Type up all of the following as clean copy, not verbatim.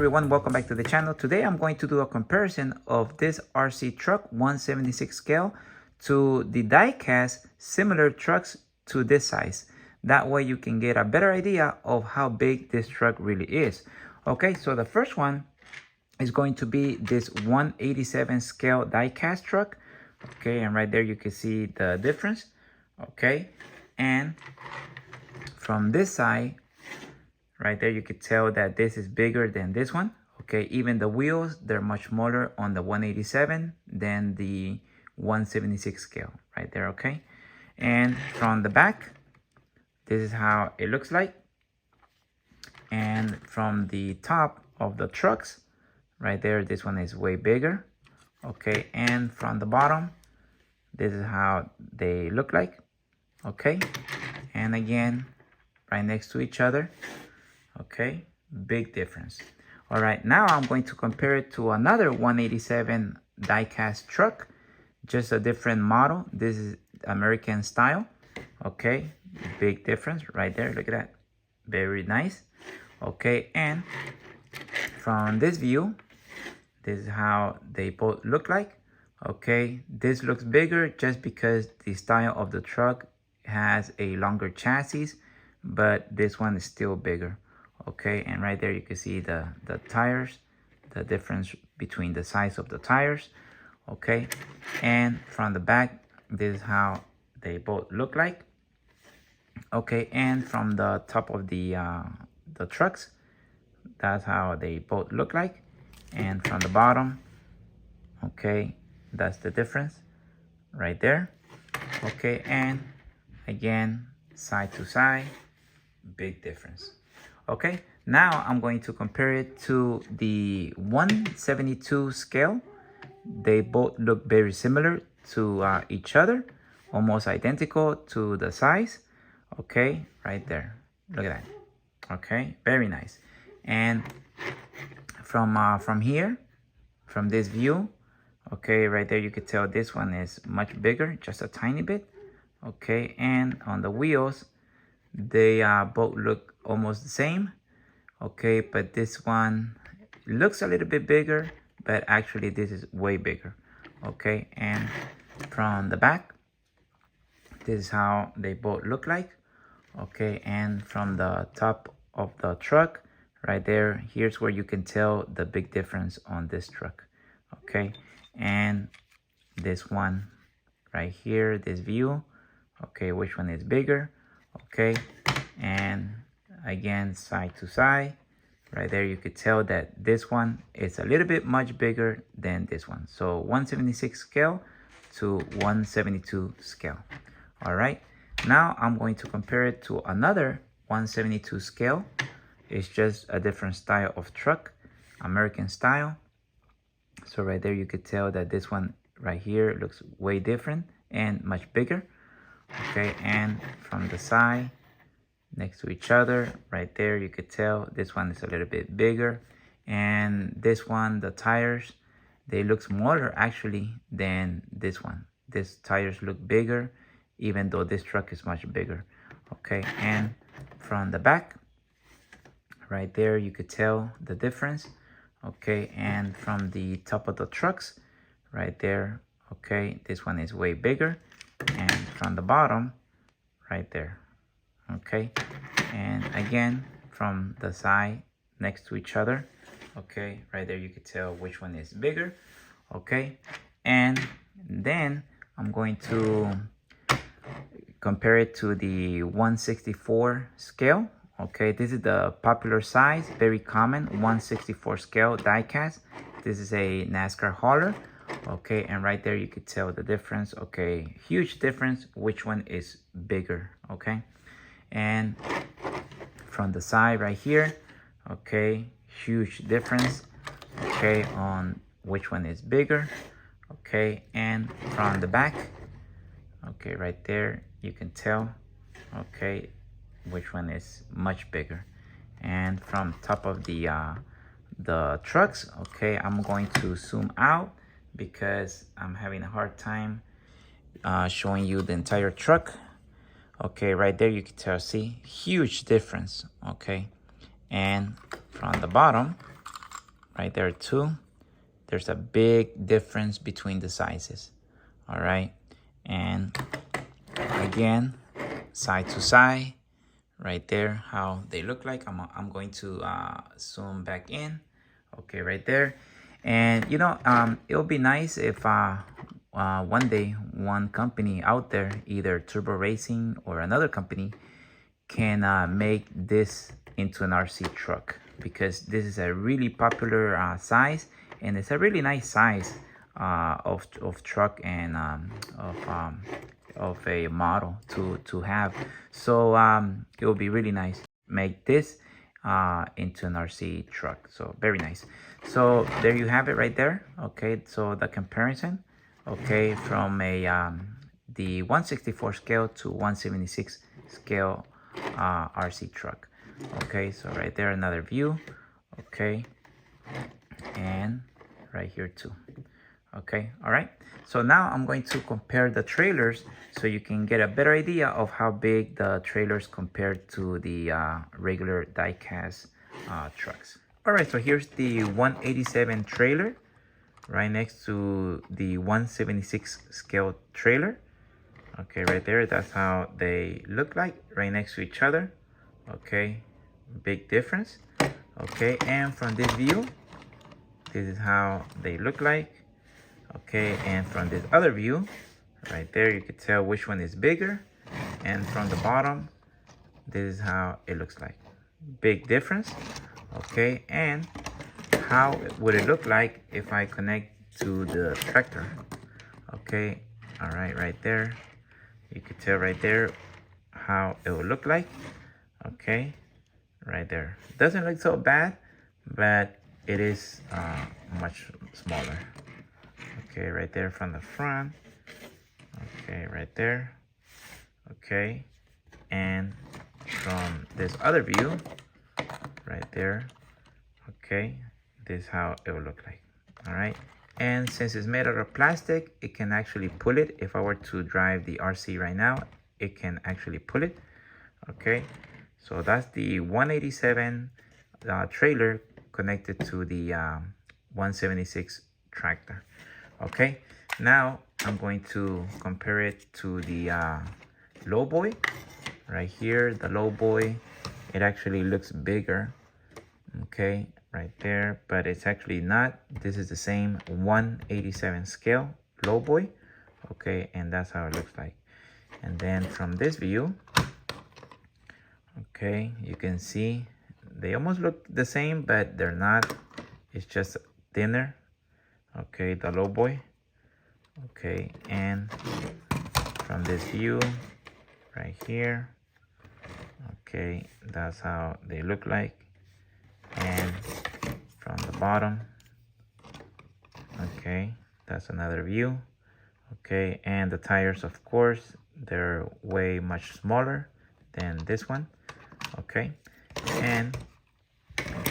everyone, welcome back to the channel. Today I'm going to do a comparison of this RC truck 176 scale to the die-cast similar trucks to this size. That way you can get a better idea of how big this truck really is. Okay, so the first one is going to be this 187 scale die-cast truck. Okay, and right there you can see the difference. Okay, and from this side, right there, you could tell that this is bigger than this one. Okay, even the wheels, they're much smaller on the 187 than the 176 scale right there. Okay, and from the back, this is how it looks like. And from the top of the trucks right there, this one is way bigger. Okay, and from the bottom, this is how they look like. Okay, and again, right next to each other. Okay, big difference. All right, now I'm going to compare it to another 187 die-cast truck, just a different model. This is American style. Okay, big difference right there. Look at that, very nice. Okay, and from this view, this is how they both look like. Okay, this looks bigger just because the style of the truck has a longer chassis, but this one is still bigger. Okay, and right there you can see the tires, the difference between the size of the tires. Okay, and from the back, this is how they both look like. Okay, and from the top of the trucks, that's how they both look like. And from the bottom, okay, that's the difference right there. Okay, and again, side to side, big difference. Okay, now I'm going to compare it to the 172 scale. They both look very similar to each other, almost identical to the size. Okay, right there, look at that. Okay, very nice. And from here, from this view, okay, right there you could tell this one is much bigger, just a tiny bit. Okay, and on the wheels, they both look almost the same. Okay, but this one looks a little bit bigger, but actually this is way bigger. Okay, and from the back, this is how they both look like. Okay, and from the top of the truck right there, here's where you can tell the big difference on this truck. Okay, and this one right here, this view, okay, which one is bigger? Okay, and again, side to side, right there you could tell that this one is a little bit much bigger than this one. So 176 scale to 172 scale. All right, now I'm going to compare it to another 172 scale. It's just a different style of truck, American style. So right there you could tell that this one right here looks way different and much bigger. Okay, and from the side, next to each other, right there you could tell this one is a little bit bigger. And this one, the tires, they look smaller actually than this one. This tires look bigger, even though this truck is much bigger. Okay, and from the back, right there you could tell the difference. Okay, and from the top of the trucks right there, okay, this one is way bigger. And from the bottom right there, okay, and again from the side next to each other, okay, right there you could tell which one is bigger. Okay, and then I'm going to compare it to the 164 scale. Okay, this is the popular size, very common 164 scale die-cast. This is a NASCAR hauler. Okay, and right there you could tell the difference. Okay, huge difference, which one is bigger. Okay, and from the side right here, okay, huge difference. Okay, on which one is bigger. Okay, and from the back, okay, right there you can tell, okay, which one is much bigger. And from top of the trucks, okay, I'm going to zoom out because I'm having a hard time showing you the entire truck. Okay, right there you can tell, see, huge difference. Okay, and from the bottom, right there too. There's a big difference between the sizes. All right, and again, side to side, right there, how they look like. I'm going to zoom back in. Okay, right there. And you know, it'll be nice if one day one company out there, either Turbo Racing or another company, can make this into an RC truck, because this is a really popular size, and it's a really nice size of truck and of a model to have. So it will be really nice make this into an RC truck. So very nice. So there you have it right there. Okay, so the comparison, okay, from a the 164 scale to 176 scale RC truck. Okay, so right there another view. Okay, and right here too. Okay, all right. So now I'm going to compare the trailers so you can get a better idea of how big the trailers compared to the regular diecast trucks. All right, so here's the 187 trailer right next to the 176 scale trailer. Okay, right there, that's how they look like right next to each other. Okay, big difference. Okay, and from this view, this is how they look like. Okay, and from this other view, right there, you could tell which one is bigger. And from the bottom, this is how it looks like. Big difference. Okay, and how would it look like if I connect to the tractor? Okay, all right, right there. You could tell right there how it would look like. Okay, right there. Doesn't look so bad, but it is much smaller. Okay, right there from the front. Okay, right there. Okay, and from this other view, right there. Okay, this is how it will look like. All right, and since it's made out of plastic, it can actually pull it. If I were to drive the RC right now, it can actually pull it. Okay, so that's the 187 trailer connected to the 176 tractor. Okay, now I'm going to compare it to the lowboy. Right here, the lowboy, it actually looks bigger. Okay, right there, but it's actually not. This is the same 187 scale lowboy. Okay, and that's how it looks like. And then from this view, okay, you can see they almost look the same, but they're not. It's just thinner. Okay, the lowboy. Okay, and from this view right here, okay, that's how they look like. And from the bottom, okay, that's another view. Okay, and the tires, of course, they're way much smaller than this one. Okay, and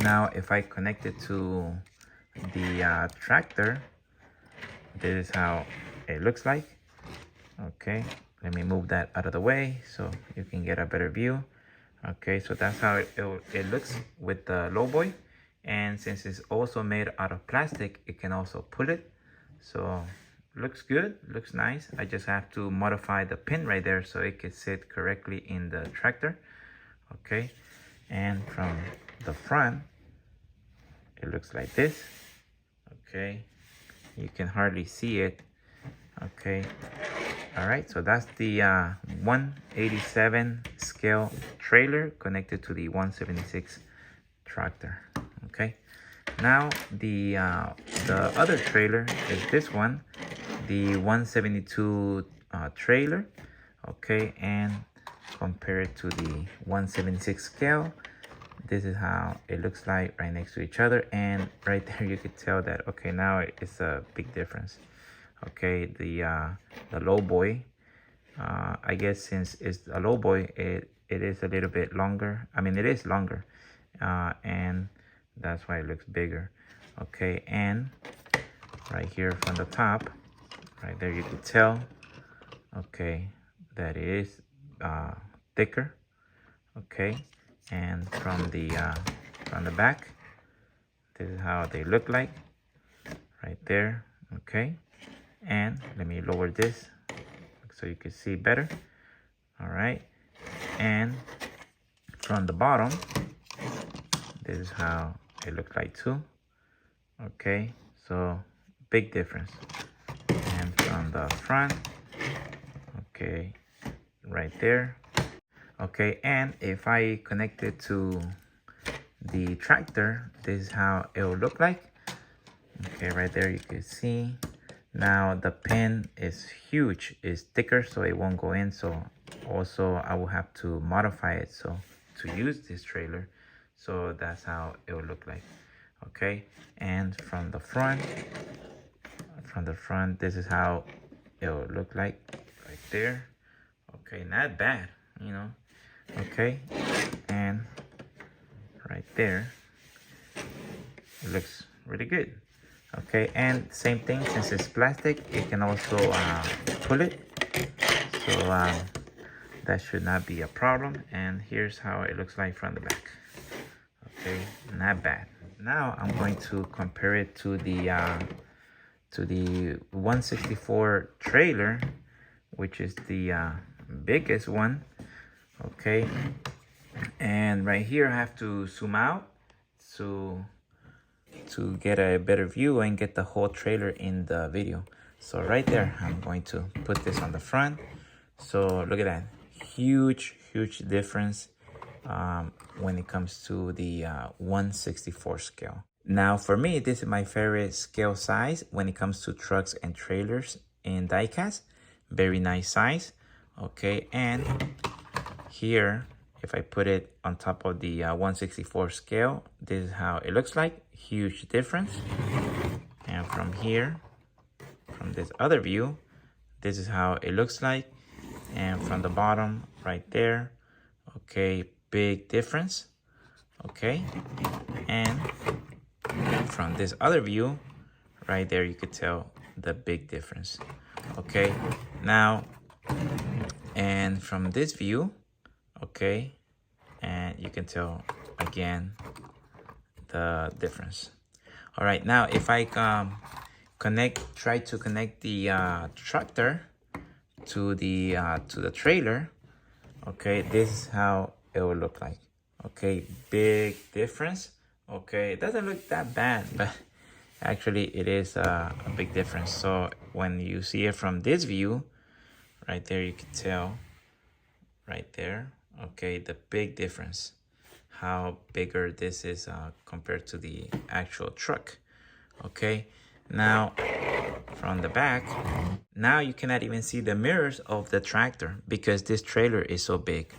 now if I connect it to the tractor, this is how it looks like. Okay, let me move that out of the way so you can get a better view. Okay, so that's how it looks with the lowboy. And since it's also made out of plastic, it can also pull it. So looks good, looks nice. I just have to modify the pin right there so it can sit correctly in the tractor. Okay, and from the front, it looks like this. Okay, you can hardly see it. Okay, all right, so that's the 187 scale trailer connected to the 176 tractor. Okay, now the other trailer is this one, the 172 trailer. Okay, and compare it to the 176 scale. This is how it looks like right next to each other, and right there you could tell that, okay, now it's a big difference. Okay, the lowboy, I guess since it's a lowboy, it is a little bit longer. I mean, it is longer, and that's why it looks bigger. Okay, and right here from the top, right there you could tell, okay, that it is thicker. Okay, and from the back, This is how they look like right there. Okay, and let me lower this so you can see better. All right, and from the bottom, this is how it looks like too. Okay, so big difference. And from the front, okay, right there. Okay, and if I connect it to the tractor, this is how it will look like. Okay, right there you can see. Now the pin is huge, it's thicker, so it won't go in. So also I will have to modify it so to use this trailer. So that's how it will look like. Okay, and from the front, this is how it will look like right there. Okay, not bad, you know. Okay, and right there it looks really good. Okay, and same thing, since it's plastic, it can also pull it, so that should not be a problem. And here's how it looks like from the back. Okay, not bad. Now I'm going to compare it to the 164 trailer, which is the biggest one. Okay, and right here I have to zoom out to get a better view and get the whole trailer in the video. So right there, I'm going to put this on the front. So look at that, huge difference when it comes to the 164 scale. Now for me, this is my favorite scale size when it comes to trucks and trailers in diecast. Very nice size. Okay, and here, if I put it on top of the 164 scale, this is how it looks like. Huge difference. And from here, from this other view, this is how it looks like. And from the bottom right there, okay, big difference. Okay, and from this other view right there, you could tell the big difference. Okay, now, and from this view, okay, and you can tell again the difference. All right, now if I try to connect the tractor to the trailer, okay, this is how it will look like. Okay, big difference. Okay, it doesn't look that bad, but actually it is a big difference. So when you see it from this view right there, you can tell right there, okay, the big difference, how bigger this is compared to the actual truck. Okay, now from the back, now you cannot even see the mirrors of the tractor because this trailer is so big.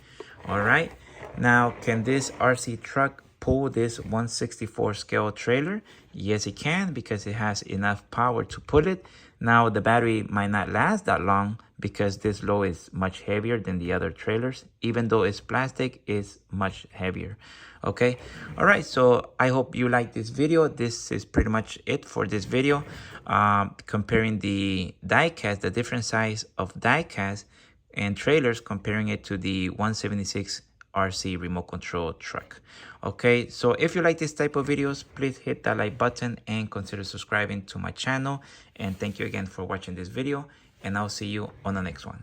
All right, now can this RC truck pull this 164 scale trailer? Yes, it can, because it has enough power to pull it. Now the battery might not last that long because this low is much heavier than the other trailers. Even though it's plastic, it's much heavier. Okay, all right, so I hope you like this video. This is pretty much it for this video, comparing the diecast, the different size of diecast and trailers, comparing it to the 176 RC remote control truck. Okay, so if you like this type of videos, please hit that like button and consider subscribing to my channel. And thank you again for watching this video, and I'll see you on the next one.